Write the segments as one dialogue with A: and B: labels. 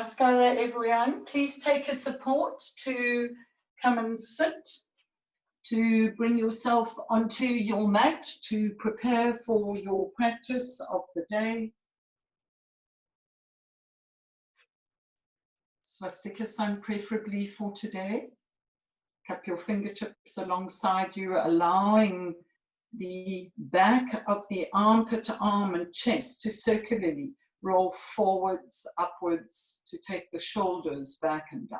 A: Namaskara, everyone. Please take a support to come and sit, to bring yourself onto your mat, to prepare for your practice of the day. Swastika sign preferably for today. Cup your fingertips alongside you, allowing the back of the armpit, arm and chest to circularly roll forwards, upwards, to take the shoulders back and down.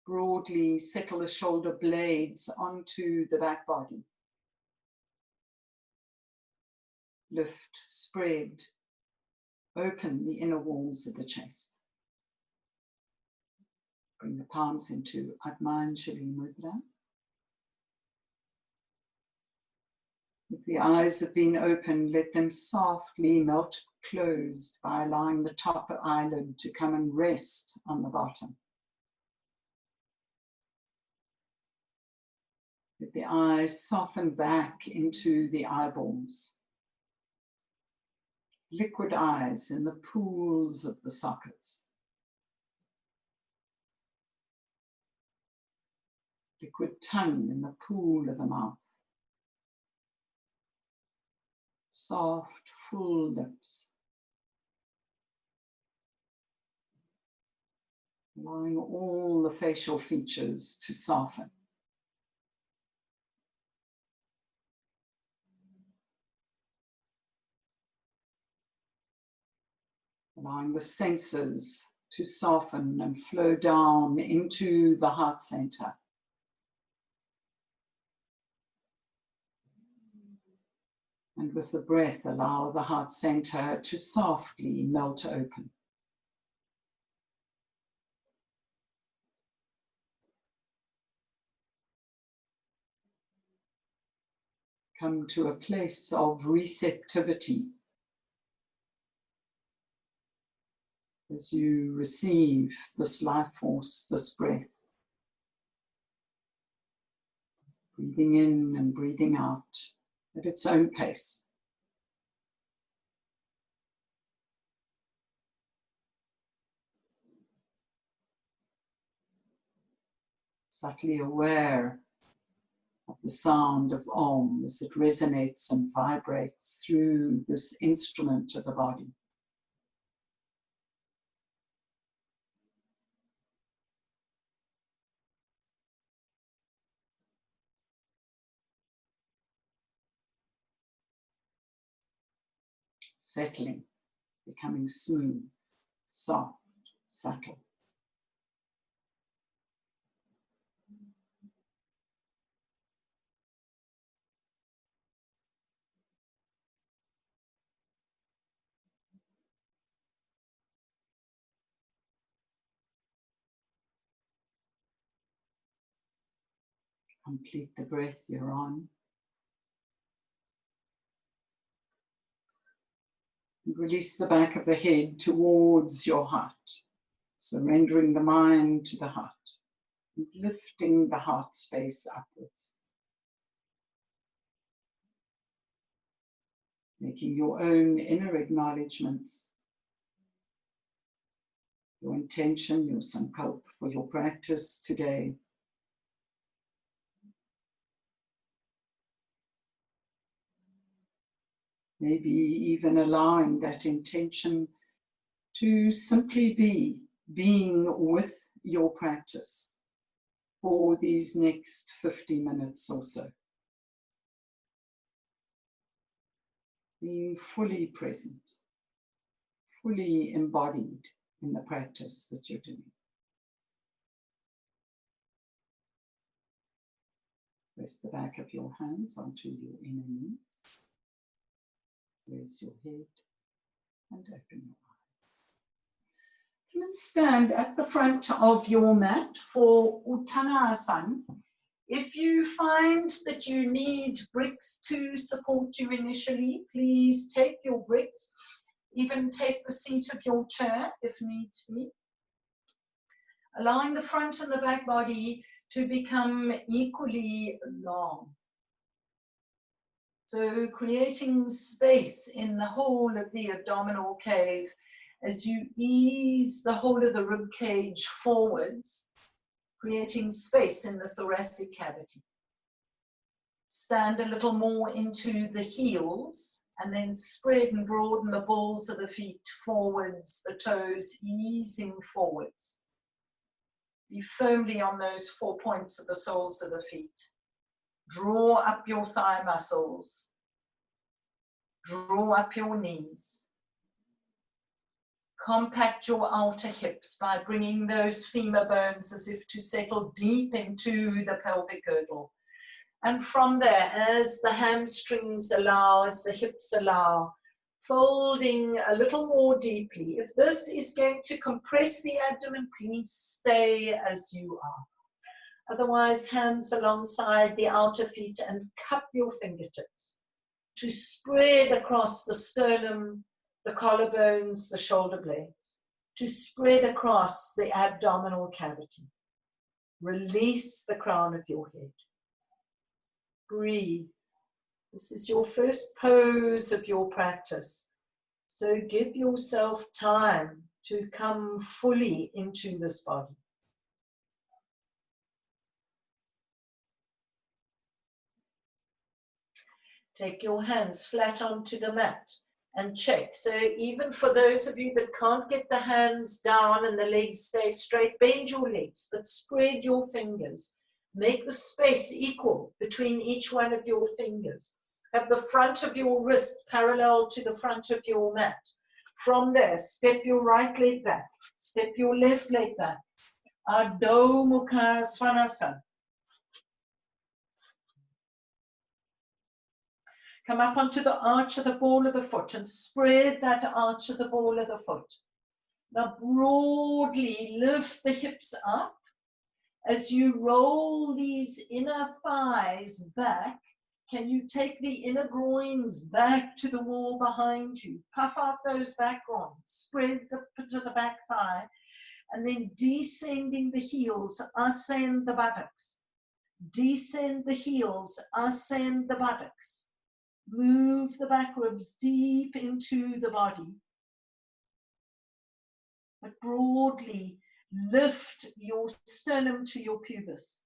A: Broadly settle the shoulder blades onto the back body. Lift, spread, open the inner walls of the chest. Bring the palms into Admanjali Mudra. If the eyes have been open, let them softly melt closed by allowing the top eyelid to come and rest on the bottom. Let the eyes soften back into the eyeballs. Liquid eyes in the pools of the sockets. Liquid tongue in the pool of the mouth. Soft, full lips. Allowing all the facial features to soften. Allowing the senses to soften and flow down into the heart center. And with the breath, allow the heart center to softly melt open. Come to a place of receptivity as you receive this life force, this breath. Breathing in and breathing out at its own pace. Subtly aware of the sound of Om as it resonates and vibrates through this instrument of the body. Settling, becoming smooth, soft, subtle. Complete the breath you're on. And release the back of the head towards your heart, surrendering the mind to the heart, and lifting the heart space upwards. Making your own inner acknowledgements, your intention, your sankalp for your practice today. Maybe even allowing that intention to simply be, being with your practice for these next 50 minutes or so. Being fully present, fully embodied in the practice that you're doing. Rest the back of your hands onto your inner knees. Raise your head and open your eyes. Come and stand at the front of your mat for Uttanasana. If you find that you need bricks to support you initially, please take your bricks. Even take the seat of your chair if needs be. Allowing the front and the back body to become equally long. So creating space in the whole of the abdominal cave as you ease the whole of the rib cage forwards, creating space in the thoracic cavity. Stand a little more into the heels and then spread and broaden the balls of the feet forwards, the toes easing forwards. Be firmly on those 4 points of the soles of the feet. Draw up your thigh muscles. Draw up your knees. Compact your outer hips by bringing those femur bones as if to settle deep into the pelvic girdle. And from there, as the hamstrings allow, as the hips allow, folding a little more deeply. If this is going to compress the abdomen, please stay as you are. Otherwise, hands alongside the outer feet and cup your fingertips to spread across the sternum, the collarbones, the shoulder blades, to spread across the abdominal cavity. Release the crown of your head. Breathe. This is your first pose of your practice. So give yourself time to come fully into this body. Take your hands flat onto the mat and check. So even for those of you that can't get the hands down and the legs stay straight, bend your legs, but spread your fingers. Make the space equal between each one of your fingers. Have the front of your wrist parallel to the front of your mat. From there, step your right leg back. Step your left leg back. Urdhva Mukha Svanasana. Come up onto the arch of the ball of the foot and spread that arch of the ball of the foot. Now broadly lift the hips up. As you roll these inner thighs back, can you take the inner groins back to the wall behind you? Puff out those back groins, spread to the back thigh, and then descending the heels, ascend the buttocks. Descend the heels, ascend the buttocks. Move the back ribs deep into the body. But broadly, lift your sternum to your pubis.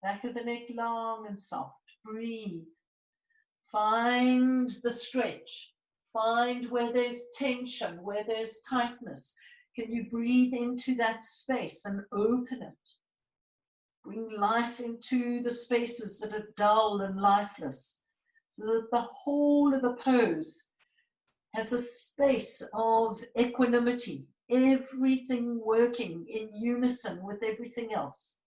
A: Back of the neck long and soft. Breathe. Find the stretch. Find where there's tension, where there's tightness. Can you breathe into that space and open it? Bring life into the spaces that are dull and lifeless, so that the whole of the pose has a space of equanimity, everything working in unison with everything else.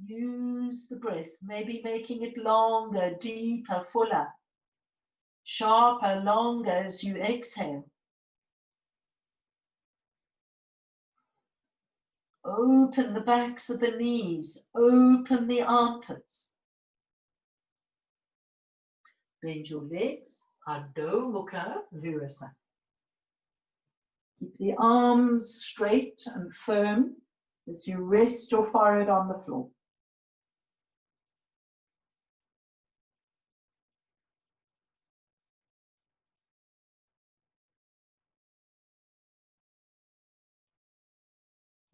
A: Use the breath, maybe making it longer, deeper, fuller, sharper, longer as you exhale. Open the backs of the knees, open the armpits. Bend your legs, Urdhva Mukha Virasana. Keep the arms straight and firm as you rest your forehead on the floor.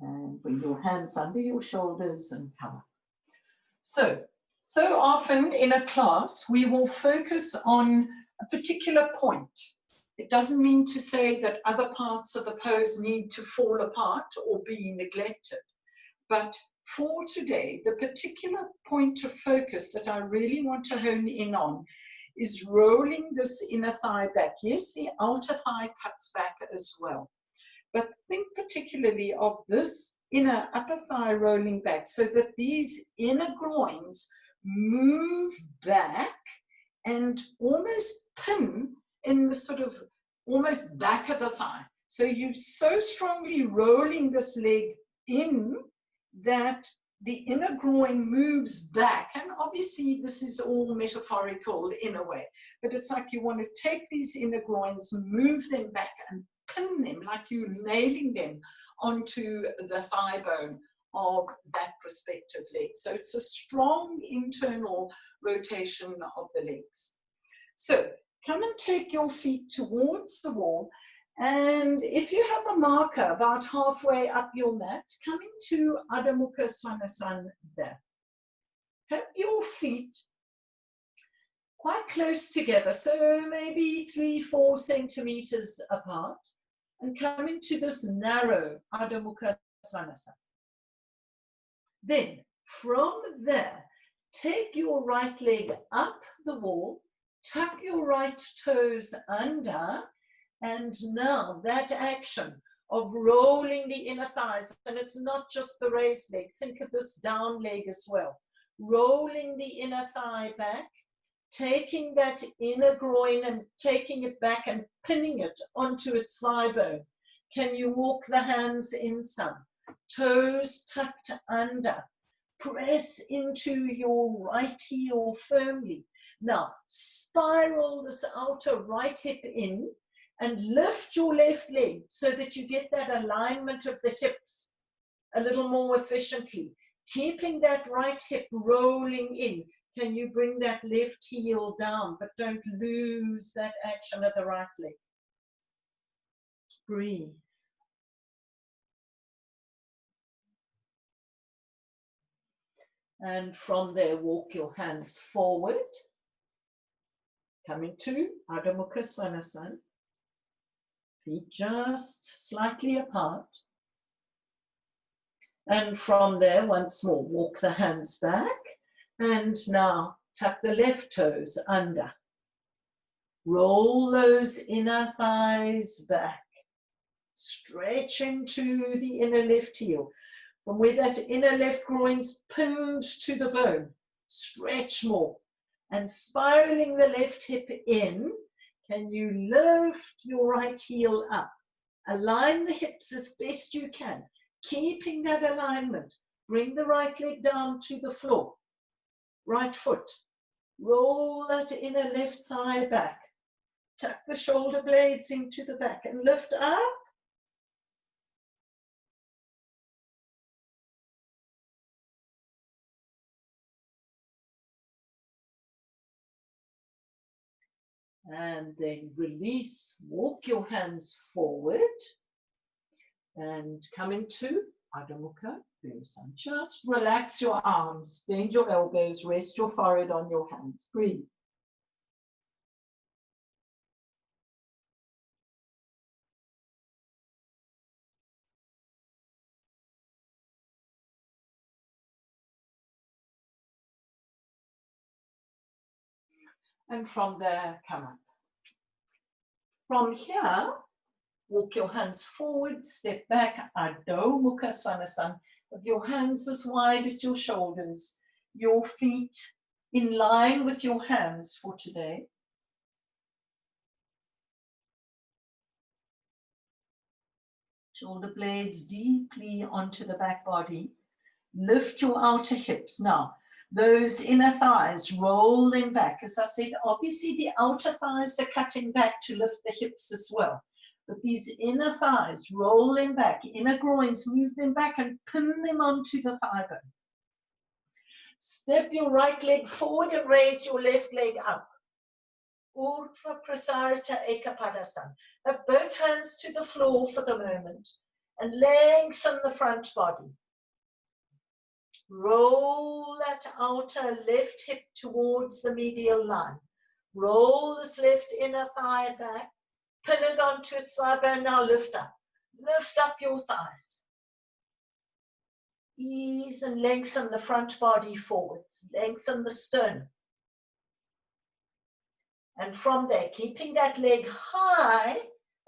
A: And bring your hands under your shoulders and come up. So often in a class, we will focus on a particular point. It doesn't mean to say that other parts of the pose need to fall apart or be neglected. But for today, the particular point of focus that I really want to hone in on is rolling this inner thigh back. Yes, the outer thigh cuts back as well. But think particularly of this inner upper thigh rolling back so that these inner groins move back and almost pin in the sort of almost back of the thigh. So you're so strongly rolling this leg in that the inner groin moves back. And obviously this is all metaphorical in a way, but it's like you want to take these inner groins and move them back and pin them like you're nailing them onto the thigh bone of that prospective leg. So it's a strong internal rotation of the legs. So come and take your feet towards the wall. And if you have a marker about halfway up your mat, come into Urdhva Prasarita there. Have your feet quite close together, so maybe 3-4 centimeters apart, and come into this narrow Urdhva Prasarita. Then from there, take your right leg up the wall, tuck your right toes under, and now that action of rolling the inner thighs, and it's not just the raised leg, think of this down leg as well. Rolling the inner thigh back, taking that inner groin and taking it back and pinning it onto its thigh bone. Can you walk the hands in some? Toes tucked under. Press into your right heel firmly. Now, spiral this outer right hip in and lift your left leg so that you get that alignment of the hips a little more efficiently. Keeping that right hip rolling in. Can you bring that left heel down, but don't lose that action of the right leg. Breathe. And from there, walk your hands forward. Coming to Urdhva Prasarita. Feet just slightly apart. And from there, once more, walk the hands back. And now tuck the left toes under. Roll those inner thighs back. Stretch into the inner left heel. From where that inner left groin's pinned to the bone, stretch more. And spiraling the left hip in, can you lift your right heel up? Align the hips as best you can. Keeping that alignment. Bring the right leg down to the floor. Right foot. Roll that inner left thigh back. Tuck the shoulder blades into the back and lift up. And then release, walk your hands forward and come into Urdhva Prasarita. Just relax your arms, bend your elbows, rest your forehead on your hands. Breathe. And from there, come up. From here, walk your hands forward, step back, Adho Mukha Svanasana. With your hands as wide as your shoulders, your feet in line with your hands for today. Shoulder blades deeply onto the back body. Lift your outer hips. Now, those inner thighs, roll them back. As I said, obviously the outer thighs are cutting back to lift the hips as well. But these inner thighs, roll them back. Inner groins, move them back and pin them onto the thigh bone. Step your right leg forward and raise your left leg up. Urdhva Prasarita Eka Padasana. Have both hands to the floor for the moment and lengthen the front body. Roll that outer left hip towards the medial line. Roll this left inner thigh back. Pin it onto its thigh bone. Now lift up. Lift up your thighs. Ease and lengthen the front body forwards. Lengthen the sternum. And from there, keeping that leg high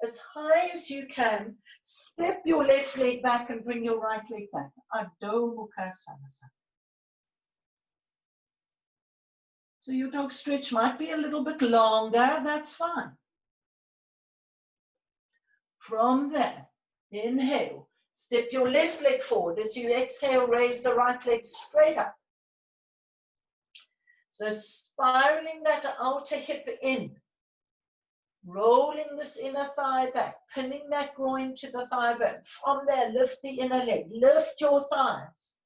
A: as you can, step your left leg back and bring your right leg back. Adho Mukha Svanasana. So your dog stretch might be a little bit longer, that's fine. From there, inhale, step your left leg forward. As you exhale, raise the right leg straight up. So spiraling that outer hip in.
B: Rolling this inner thigh back, pinning that groin to the thigh bone. From there, lift the inner leg. Lift your thighs.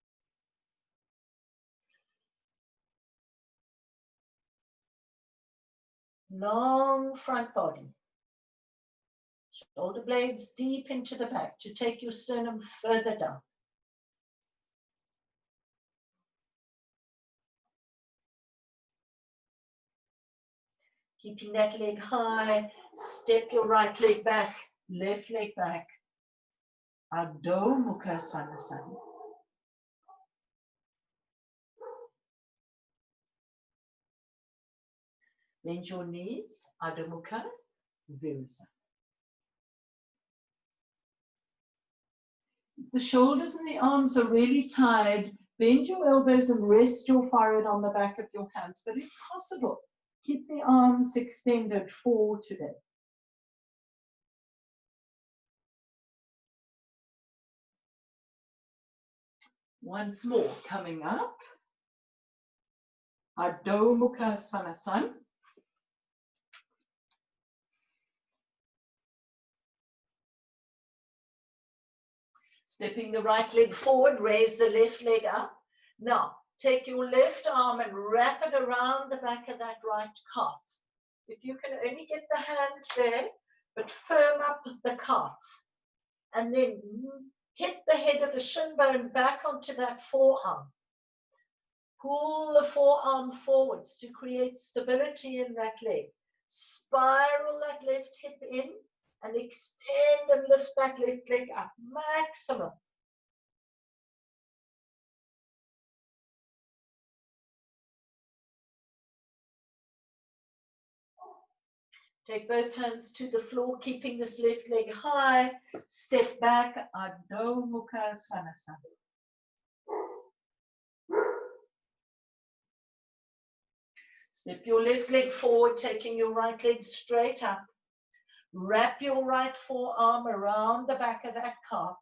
B: Long front body. Shoulder blades deep into the back to take your sternum further down. Keeping that leg high, step your right leg back, left leg back. Urdhva Prasarita. Bend your knees, Urdhva Prasarita.
A: If the shoulders and the arms are really tired, bend your elbows and rest your forehead on the back of your hands. But if possible, keep the arms extended for today. Once more, coming up. Urdhva Prasarita.
B: Stepping the right leg forward, raise the left leg up. Now, take your left arm and wrap it around the back of that right calf. If you can only get the hand there, but firm up the calf. And then hit the head of the shin bone back onto that forearm. Pull the forearm forwards to create stability in that leg. Spiral that left hip in and extend and lift that left leg up. Maximum. Take both hands to the floor, keeping this left leg high. Step back, Urdhva Prasarita. Step your left leg forward, taking your right leg straight up. Wrap your right forearm around the back of that calf.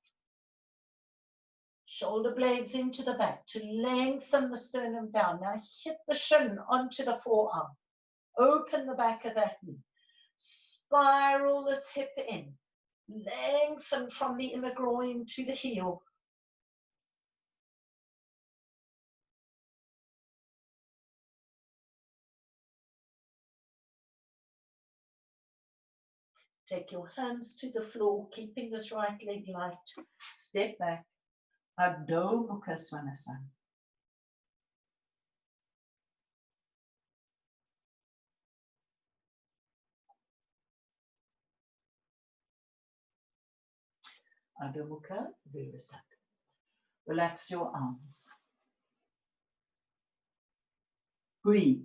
B: Shoulder blades into the back to lengthen the sternum down. Now hit the shin onto the forearm. Open the back of that knee. Spiral this hip in. Lengthen from the inner groin to the heel. Take your hands to the floor, keeping this right leg light. Step back. Urdhva Prasarita. Urdhva Prasarita. Relax your arms. Breathe.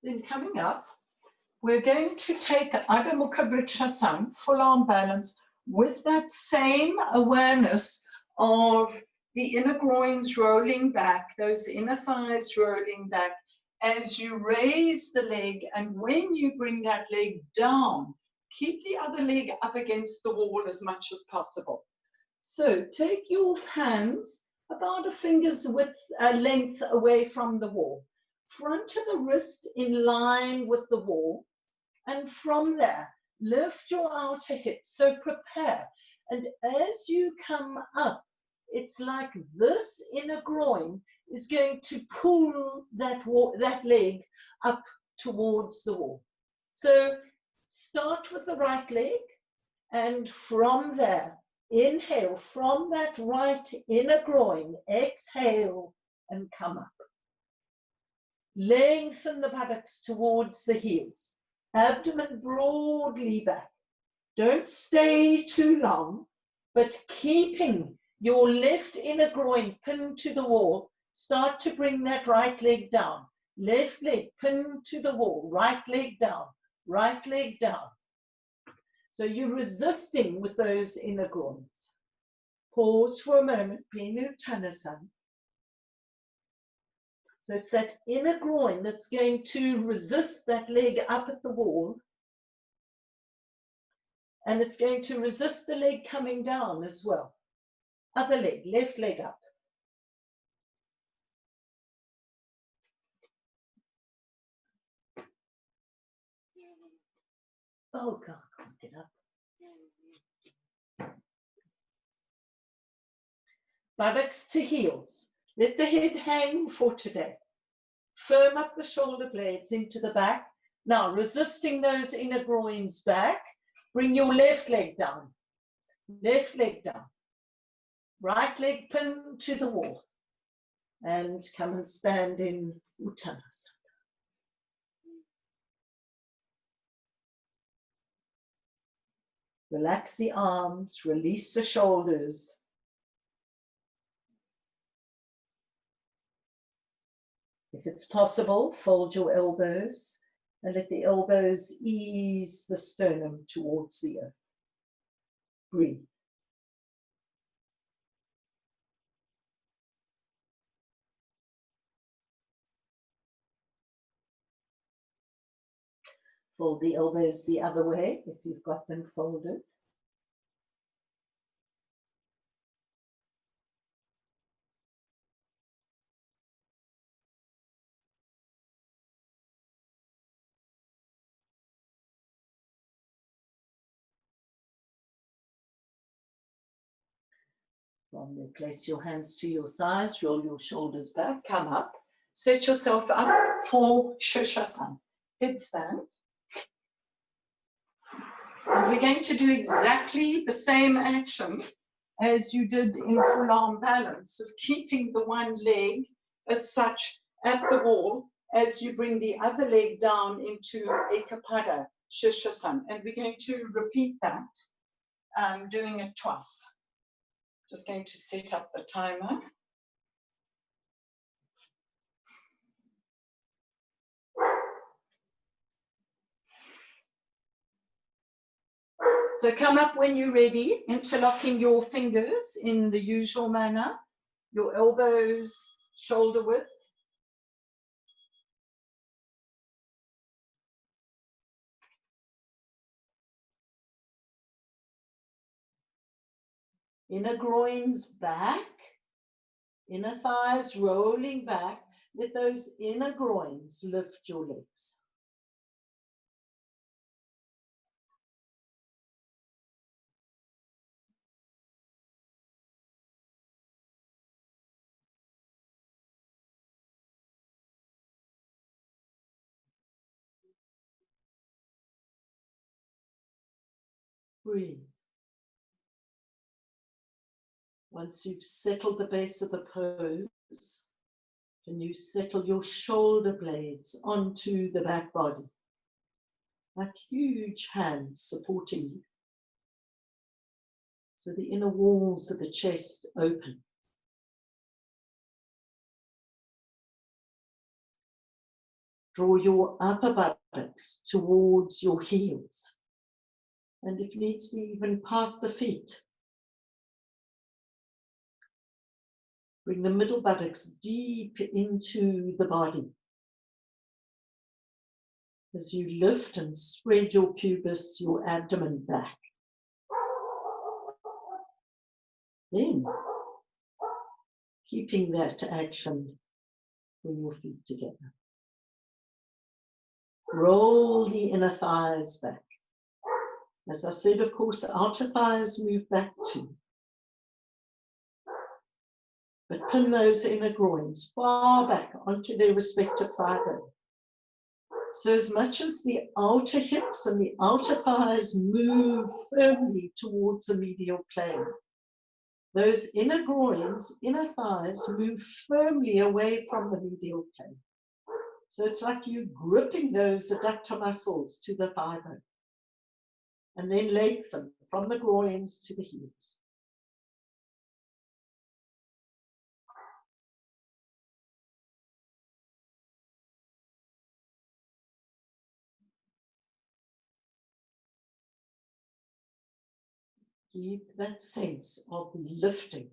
B: Then coming up, we're going to take Urdhva Prasarita, full arm balance, with that same awareness of the inner groins rolling back, those inner thighs rolling back, as you raise the leg, and when you bring that leg down, keep the other leg up against the wall as much as possible. So take your hands about a finger's width, length away from the wall. Front of the wrist in line with the wall, and from there, lift your outer hip. So prepare, and as you come up, it's like this inner groin is going to pull that leg up towards the wall. So start with the right leg, and from there, inhale from that right inner groin, exhale and come up. Lengthen the buttocks towards the heels. Abdomen broadly back. Don't stay too long, but keeping your left inner groin pinned to the wall. Start to bring that right leg down. Left leg pinned to the wall. Right leg down. Right leg down. So you're resisting with those inner groins. Pause for a moment. Hanumanasana. So it's that inner groin that's going to resist that leg up at the wall. And it's going to resist the leg coming down as well. Other leg, left leg up. Oh God, I can't get up. Buttocks to heels. Let the head hang for today. Firm up the shoulder blades into the back. Now, resisting those inner groins back, bring your left leg down. Left leg down. Right leg pin to the wall. And come and stand in Uttanasana. Relax the arms, release the shoulders. If it's possible, fold your elbows and let the elbows ease the sternum towards the earth. Breathe. Fold the elbows the other way if you've got them folded. From there, place your hands to your thighs, roll your shoulders back, come up. Set yourself up for Shirshasana. Headstand. And we're going to do exactly the same action as you did in full arm balance, of keeping the one leg as such at the wall as you bring the other leg down into Eka Padasana, Shirshasana. And we're going to repeat that, doing it twice. Just going to set up the timer. So come up when you're ready, interlocking your fingers in the usual manner, your elbows shoulder width. Inner groins back, inner thighs rolling back. Let those inner groins lift your legs. Breathe. Once you've settled the base of the pose, can you settle your shoulder blades onto the back body, like huge hands supporting you. So the inner walls of the chest open. Draw your upper buttocks towards your heels. And if needs be, even part the feet. Bring the middle buttocks deep into the body. As you lift and spread your pubis, your abdomen back. Then, keeping that action, bring your feet together. Roll the inner thighs back. As I said, of course, the outer thighs move back too. But pin those inner groins far back onto their respective thigh bone. So as much as the outer hips and the outer thighs move firmly towards the medial plane, those inner groins, inner thighs move firmly away from the medial plane. So it's like you gripping those adductor muscles to the thigh bone. And then lengthen from the groins to the heels. Keep that sense of lifting.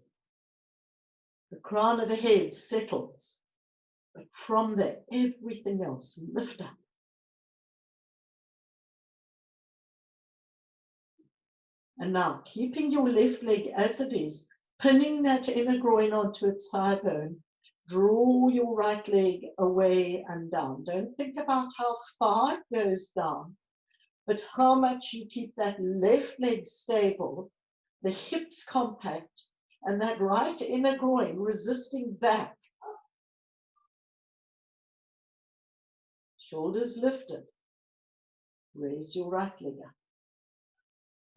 B: The crown of the head settles. But from there, everything else, lift up. And now, keeping your left leg as it is, pinning that inner groin onto its thigh bone, draw your right leg away and down. Don't think about how far it goes down, but how much you keep that left leg stable, the hips compact, and that right inner groin resisting back. Shoulders lifted. Raise your right leg up.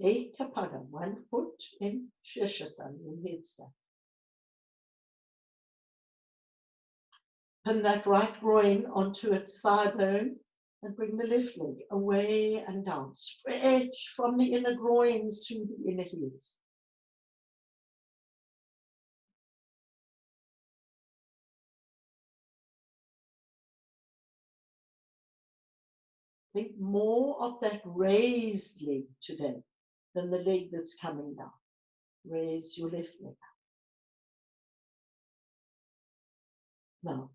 B: Eka Padasana, 1 foot in Shirshasana, in headstand. Pin that right groin onto its thigh bone and bring the left leg away and down. Stretch from the inner groins to the inner heels. Think more of that raised leg today than the leg that's coming down. Raise your left leg up. Now,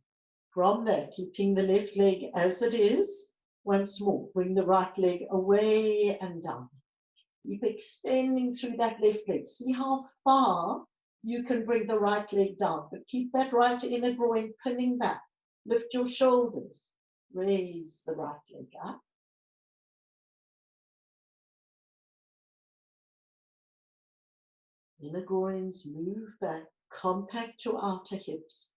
B: from there, keeping the left leg as it is, once more, bring the right leg away and down. Keep extending through that left leg. See how far you can bring the right leg down, but keep that right inner groin pinning back. Lift your shoulders. Raise the right leg up. Inner groins move back. Compact your outer hips.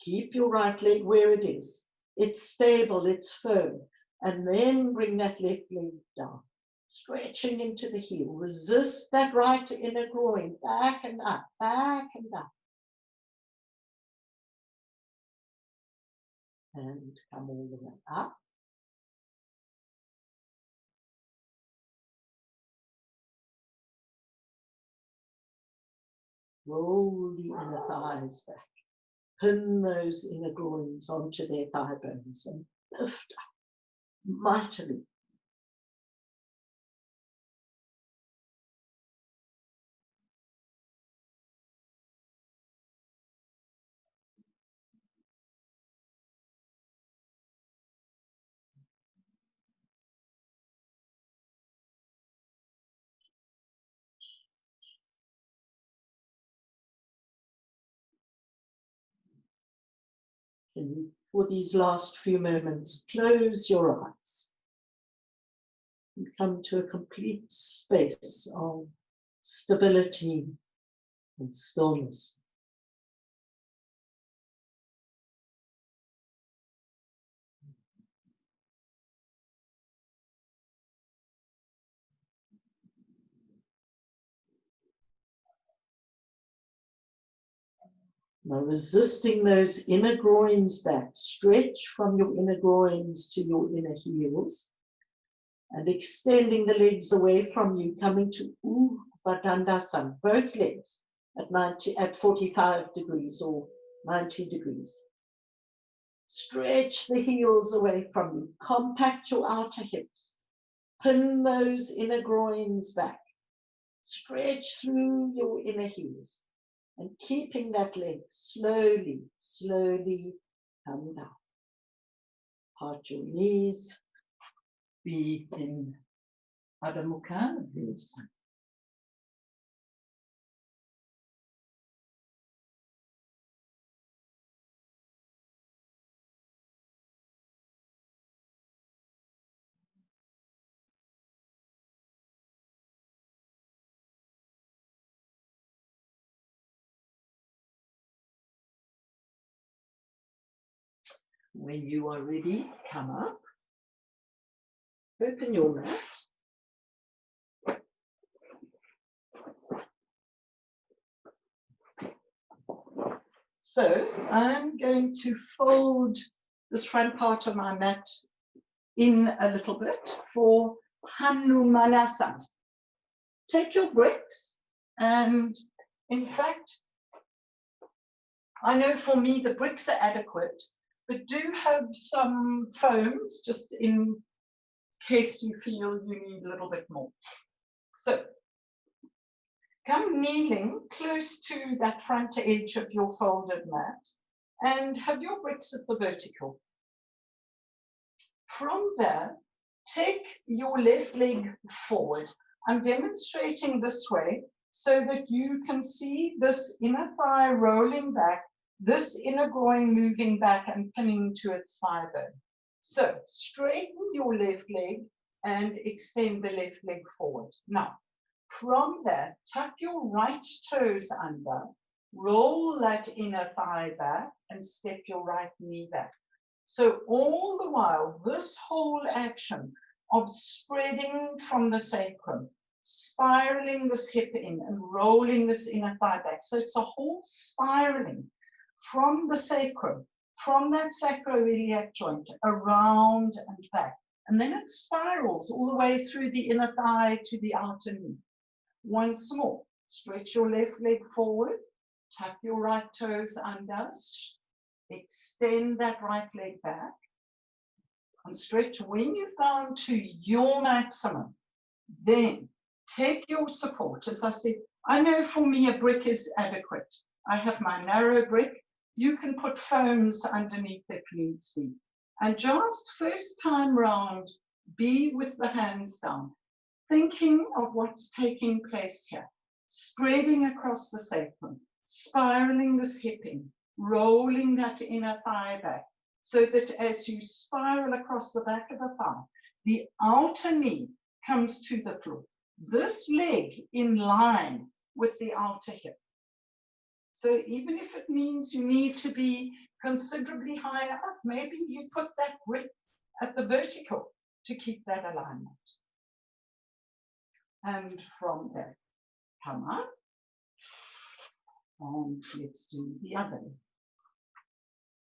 B: Keep your right leg where it is. It's stable, it's firm. And then bring that left leg down. Stretching into the heel. Resist that right inner groin. Back and up, back and up. And come all the way up. Roll the inner thighs back. Pin those inner groins onto their thigh bones and lift up mightily. And for these last few moments, close your eyes and come to a complete space of stability and stillness. Now resisting those inner groins back, stretch from your inner groins to your inner heels and extending the legs away from you, coming to Urdhva Prasarita, both legs at 45 degrees or 90 degrees. Stretch the heels away from you, compact your outer hips, pin those inner groins back, stretch through your inner heels. And keeping that leg slowly, slowly come down. Part your knees. Be in Urdhva Prasarita. When you are ready, come up. Open your mat. So I'm going to fold this front part of my mat in a little bit for Hanumanasana. Take your bricks, and in fact, I know for me the bricks are adequate, but do have some foams just in case you feel you need a little bit more. So come kneeling close to that front edge of your folded mat. and have your bricks at the vertical. From there, take your left leg forward. I'm demonstrating this way so that you can see this inner thigh rolling back, this inner groin moving back and pinning to its thigh bone. So straighten your left leg and extend the left leg forward. Now, from there, tuck your right toes under, roll that inner thigh back and step your right knee back. So all the while, this whole action of spreading from the sacrum, spiraling this hip in and rolling this inner thigh back. So it's a whole spiraling from the sacrum, from that sacroiliac joint, around and back. And then it spirals all the way through the inner thigh to the outer knee. Once more, stretch your left leg forward, tuck your right toes under, extend that right leg back, and stretch. When you've gone to your maximum, then take your support. As I said, I know for me a brick is adequate. I have my narrow brick. You can put foams underneath if needs be. And just first time round, be with the hands down, thinking of what's taking place here, spreading across the sacrum, spiraling this hip in, rolling that inner thigh back, so that as you spiral across the back of the thigh, the outer knee comes to the floor. This leg in line with the outer hip. So even if it means you need to be considerably higher up, maybe you put that brick at the vertical to keep that alignment. And from there, come up. And let's do the other leg.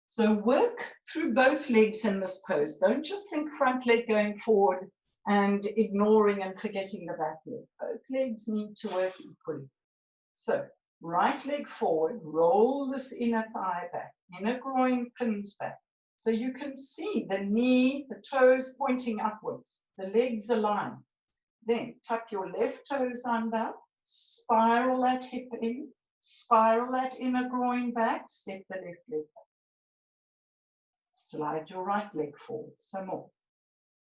B: So work through both legs in this pose. Don't just think front leg going forward and ignoring and forgetting the back leg. Both legs need to work equally. So right leg forward, roll this inner thigh back, inner groin pins back. So you can see the knee, the toes pointing upwards, the legs aligned. Then tuck your left toes under, spiral that hip in, spiral that inner groin back, step the left leg back. Slide your right leg forward, some more.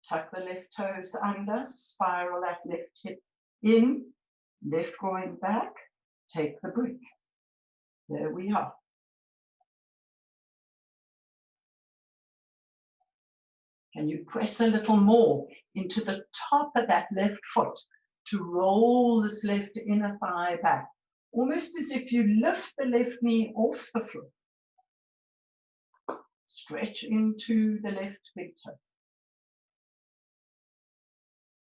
B: Tuck the left toes under, spiral that left hip in, left groin back, take the brick. There we are. Can you press a little more into the top of that left foot to roll this left inner thigh back, almost as if you lift the left knee off the floor. Stretch into the left big toe.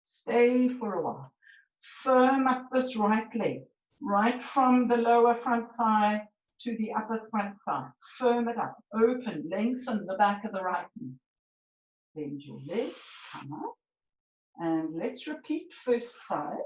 B: Stay for a while. Firm up this right leg, right from the lower front thigh to the upper front thigh. Firm it up, open, lengthen the back of the right knee. Bend your legs, come up. And let's repeat first side.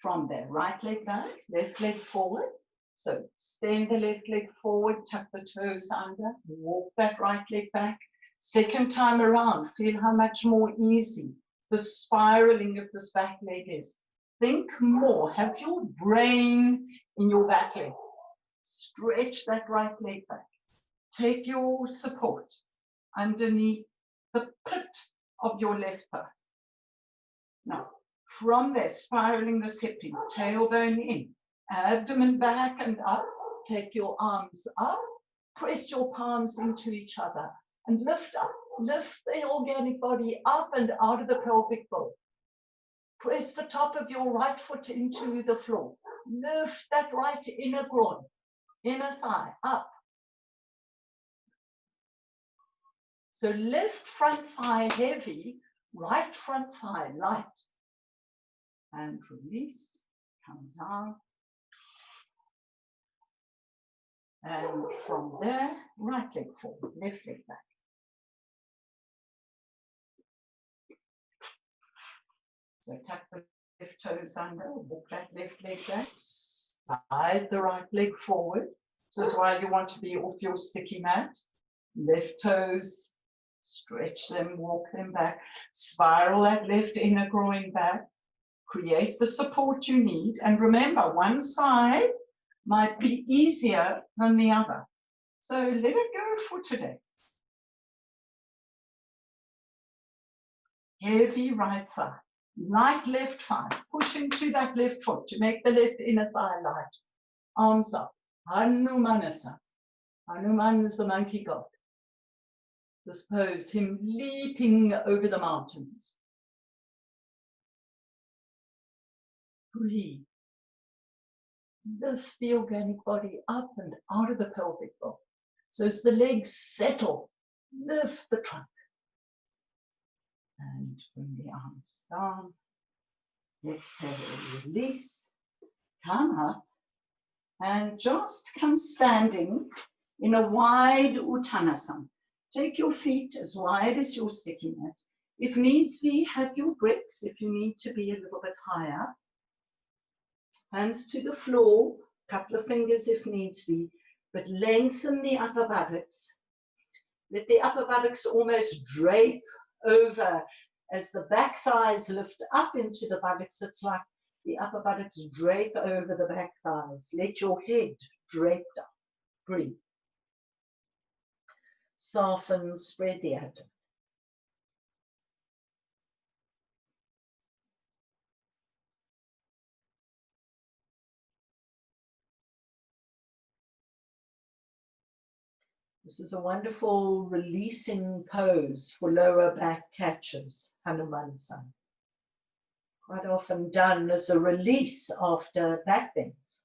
B: From there, right leg back, left leg forward. So extend the left leg forward, tuck the toes under, walk that right leg back. Second time around, feel how much more easy the spiraling of this back leg is. Think more, have your brain in your back leg. Stretch that right leg back. Take your support underneath the pit of your left thigh. Now, from there, spiraling this hip in, tailbone in, abdomen back and up, take your arms up, press your palms into each other, and lift up, lift the organic body up and out of the pelvic bowl. Press the top of your right foot into the floor. Lift that right inner groin, inner thigh, up. So left front thigh heavy, right front thigh light. And release, come down. And from there, right leg forward, left leg back. So tuck the left toes under, walk that left leg back, slide the right leg forward. This is why you want to be off your sticky mat. Left toes, stretch them, walk them back, spiral that left inner groin back, create the support you need. And remember, one side might be easier than the other. So let it go for today. Heavy right thigh, light left thigh. Push into that left foot to make the left inner thigh light. Arms up. Hanumanasana. Hanuman is the monkey god. This pose, him leaping over the mountains. Breathe. Lift the organic body up and out of the pelvic bowl. So as the legs settle, lift the trunk. And bring the arms down. Exhale, release. Come up. And just come standing in a wide Uttanasana. Take your feet as wide as your sticky mat. If needs be, have your bricks if you need to be a little bit higher. Hands to the floor, couple of fingers if needs be, but lengthen the upper buttocks. Let the upper buttocks almost drape over as the back thighs lift up into the buttocks. It's like the upper buttocks drape over the back thighs. Let your head drape down. Breathe. Soften, spread the abdomen. This is a wonderful releasing pose for lower back catches, Hanumanasana. Quite often done as a release after back bends.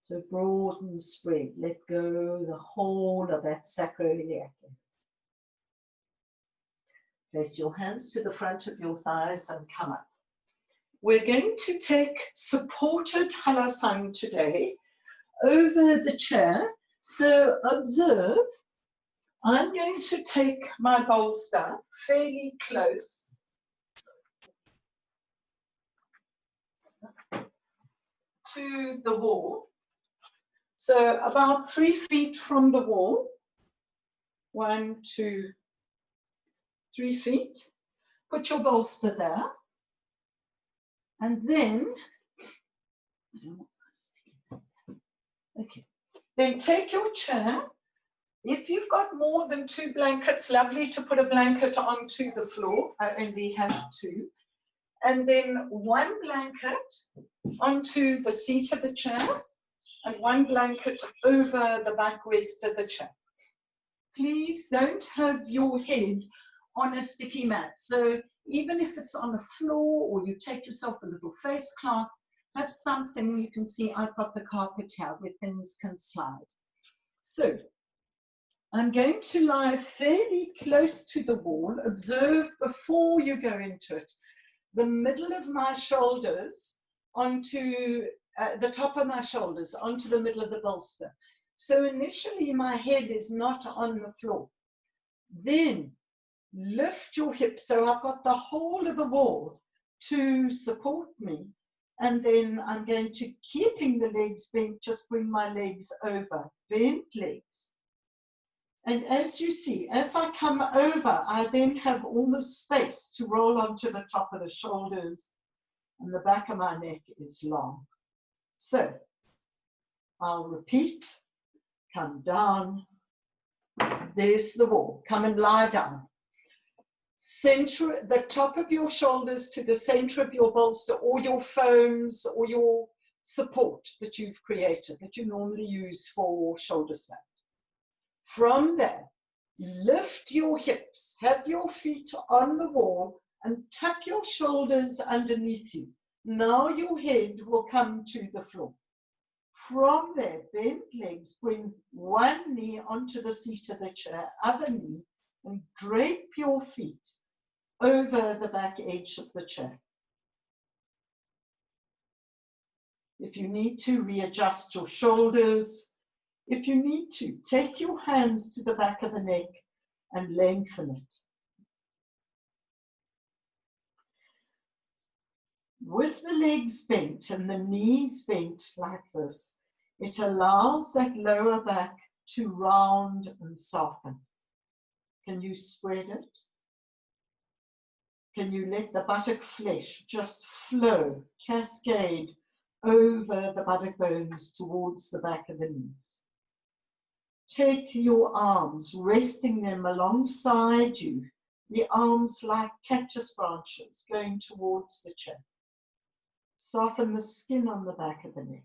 B: So broad and spread, let go the whole of that sacroiliac. Place your hands to the front of your thighs and come up. We're going to take supported halasana today over the chair. So observe, I'm going to take my bolster fairly close to the wall. So about 3 feet from the wall. 1, 2, 3 feet. Put your bolster there. And then, okay. Then take your chair. If you've got more than 2 blankets, lovely to put a blanket onto the floor. I only have 2. And then 1 blanket onto the seat of the chair and 1 blanket over the backrest of the chair. Please don't have your head on a sticky mat. So even if it's on the floor or you take yourself a little face cloth, have something. You can see I've got the carpet here where things can slide. So I'm going to lie fairly close to the wall. Observe before you go into it, the middle of my shoulders onto the top of my shoulders onto the middle of the bolster. So initially my head is not on the floor. Then lift your hips. So I've got the whole of the wall to support me. And then I'm going to, keeping the legs bent, just bring my legs over. Bent legs. And as you see, as I come over, I then have all the space to roll onto the top of the shoulders, and the back of my neck is long. So I'll repeat, come down, there's the wall, come and lie down. Center the top of your shoulders to the center of your bolster or your foams or your support that you've created, that you normally use for shoulder stand. From there, lift your hips, have your feet on the wall and tuck your shoulders underneath you. Now your head will come to the floor. From there, bent legs, bring one knee onto the seat of the chair, other knee, and drape your feet over the back edge of the chair. If you need to, readjust your shoulders. If you need to, take your hands to the back of the neck and lengthen it. With the legs bent and the knees bent like this, it allows that lower back to round and soften. Can you spread it? Can you let the buttock flesh just flow, cascade over the buttock bones towards the back of the knees. Take your arms, resting them alongside you, the arms like cactus branches going towards the chin. Soften the skin on the back of the neck.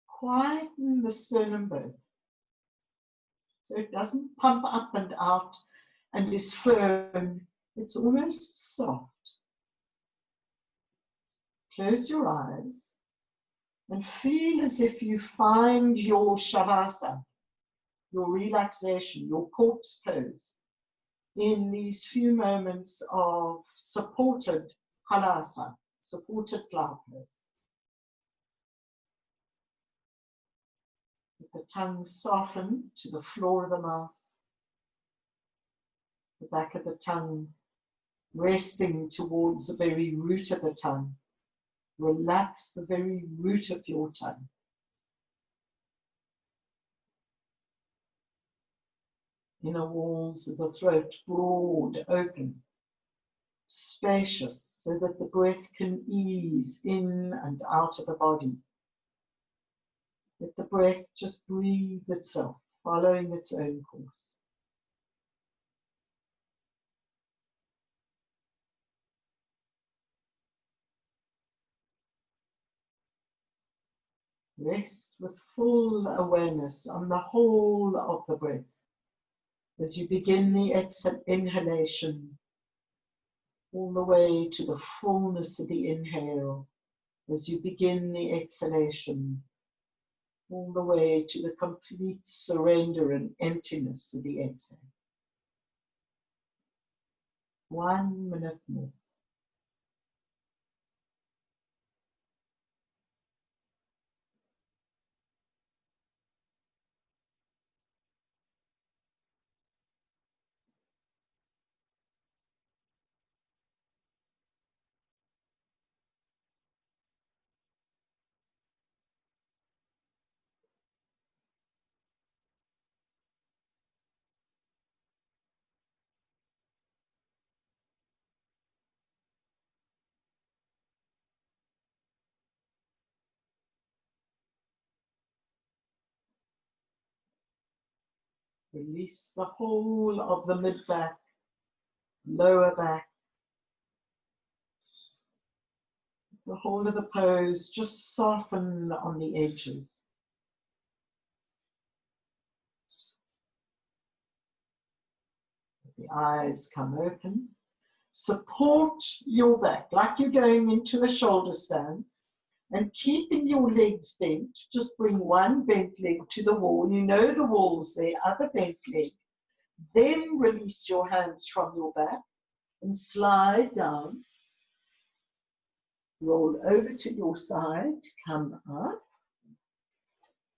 B: Quieten the sternum bone so it doesn't pump up and out and is firm. It's almost soft. Close your eyes and feel as if you find your shavasana, your relaxation, your corpse pose in these few moments of supported halasana, supported plow pose. With the tongue softened to the floor of the mouth, the back of the tongue resting towards the very root of the tongue. Relax the very root of your tongue. Inner walls of the throat broad, open, spacious, so that the breath can ease in and out of the body. Let the breath just breathe itself, following its own course. Rest with full awareness on the whole of the breath as you begin the inhalation all the way to the fullness of the inhale, as you begin the exhalation all the way to the complete surrender and emptiness of the exhale. 1 minute more. Release the whole of the mid-back, lower back, the whole of the pose. Just soften on the edges. The eyes come open. Support your back like you're going into a shoulder stand, and keeping your legs bent. Just bring one bent leg to the wall. You know the wall's there, other bent leg. Then release your hands from your back and slide down. Roll over to your side, come up,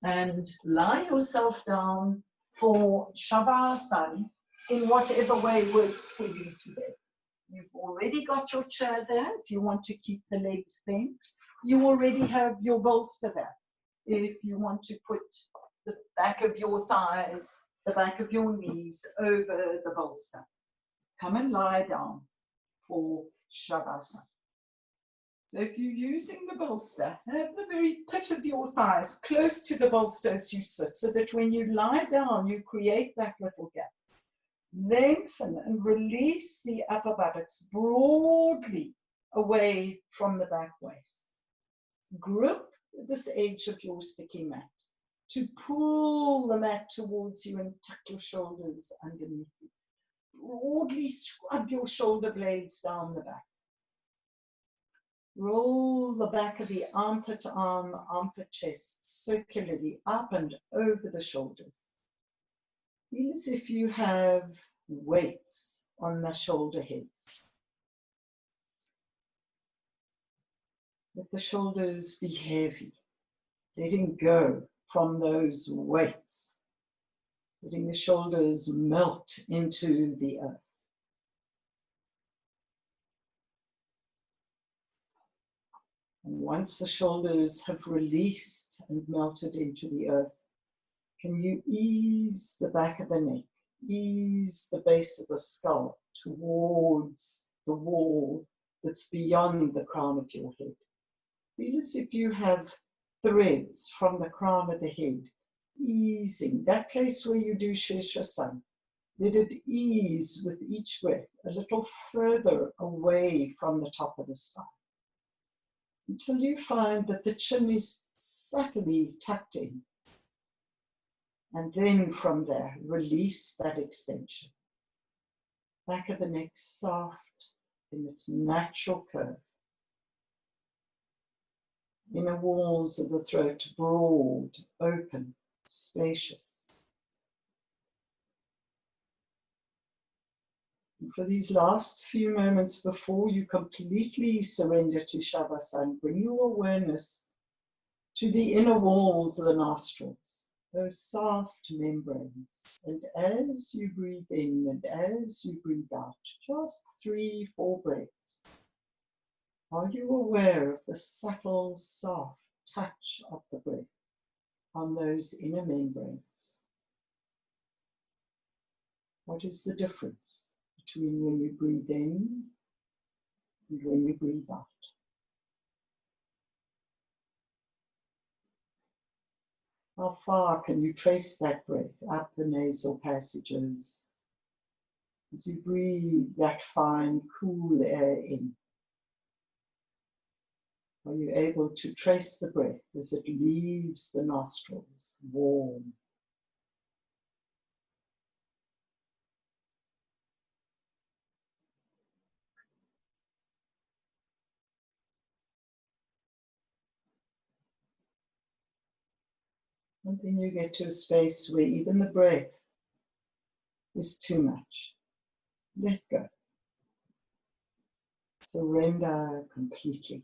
B: and lie yourself down for Shavasana in whatever way works for you today. You've already got your chair there if you want to keep the legs bent. You already have your bolster there if you want to put the back of your thighs, the back of your knees over the bolster. Come and lie down for Shavasana. So if you're using the bolster, have the very pit of your thighs close to the bolster as you sit, so that when you lie down, you create that little gap. Lengthen and release the upper buttocks broadly away from the back waist. Grip this edge of your sticky mat to pull the mat towards you and tuck your shoulders underneath you. Broadly scrub your shoulder blades down the back. Roll the back of the armpit arm, armpit chest circularly up and over the shoulders. Feel as if you have weights on the shoulder heads. Let the shoulders be heavy, letting go from those weights, letting the shoulders melt into the earth. And once the shoulders have released and melted into the earth, can you ease the back of the neck, ease the base of the skull towards the wall that's beyond the crown of your head.
A: Feel as if you have threads from the crown of the head, easing that place where you do Shirshasana. Let it ease with each breath a little further away from the top of the spine, until you find that the chin is subtly tucked in. And then from there, release that extension. Back of the neck soft in its natural curve. Inner walls of the throat broad, open, spacious. And for these last few moments before you completely surrender to Shavasana, bring your awareness to the inner walls of the nostrils, those soft membranes. And as you breathe in and as you breathe out, just 3-4 breaths, are you aware of the subtle, soft touch of the breath on those inner membranes? What is the difference between when you breathe in and when you breathe out? How far can you trace that breath up the nasal passages as you breathe that fine, cool air in? Are you able to trace the breath as it leaves the nostrils, warm? And then you get to a space where even the breath is too much. Let go. Surrender completely.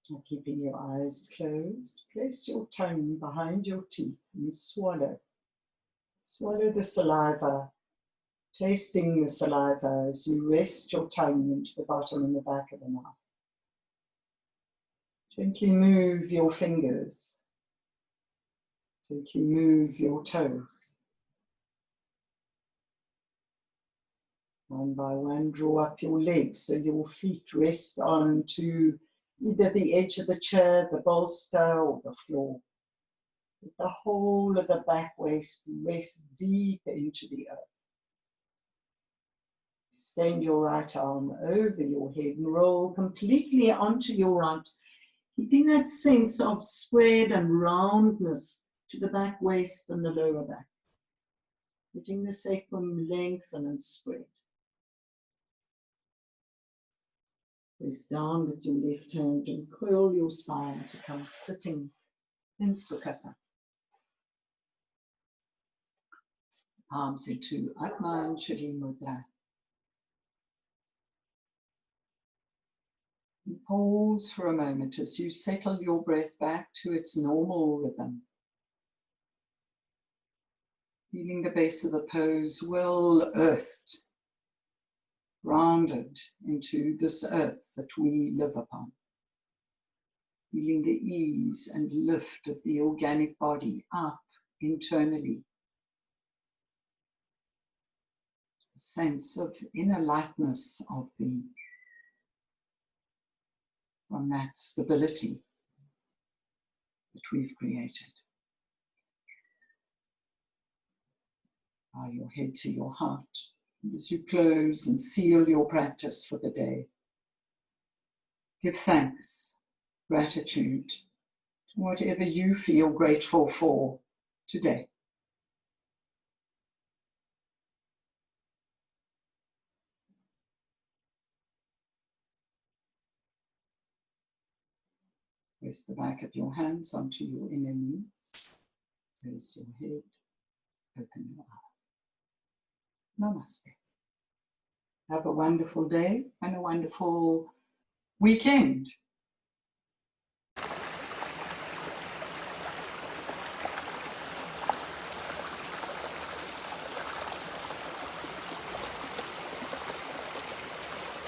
A: Now keeping your eyes closed, place your tongue behind your teeth and swallow. Swallow the saliva, tasting the saliva as you rest your tongue into the bottom and the back of the mouth. Gently move your fingers. Gently move your toes. One by one, draw up your legs so your feet rest onto either the edge of the chair, the bolster, or the floor. Let the whole of the back waist rest deep into the earth. Extend your right arm over your head and roll completely onto your right, keeping that sense of spread and roundness to the back waist and the lower back. Letting the sacrum lengthen and spread. Press down with your left hand and curl your spine to come sitting in Sukhasana. Palms into Atmanjali Mudra. And pause for a moment as you settle your breath back to its normal rhythm. Feeling the base of the pose well earthed, grounded into this earth that we live upon. Feeling the ease and lift of the organic body up internally. A sense of inner lightness of being. From that stability that we've created. Bow your head to your heart. And as you close and seal your practice for the day, give thanks, gratitude, to whatever you feel grateful for today. Press the back of your hands onto your inner knees. Raise your head. Open your eyes. Namaste. Have a wonderful day and a wonderful weekend.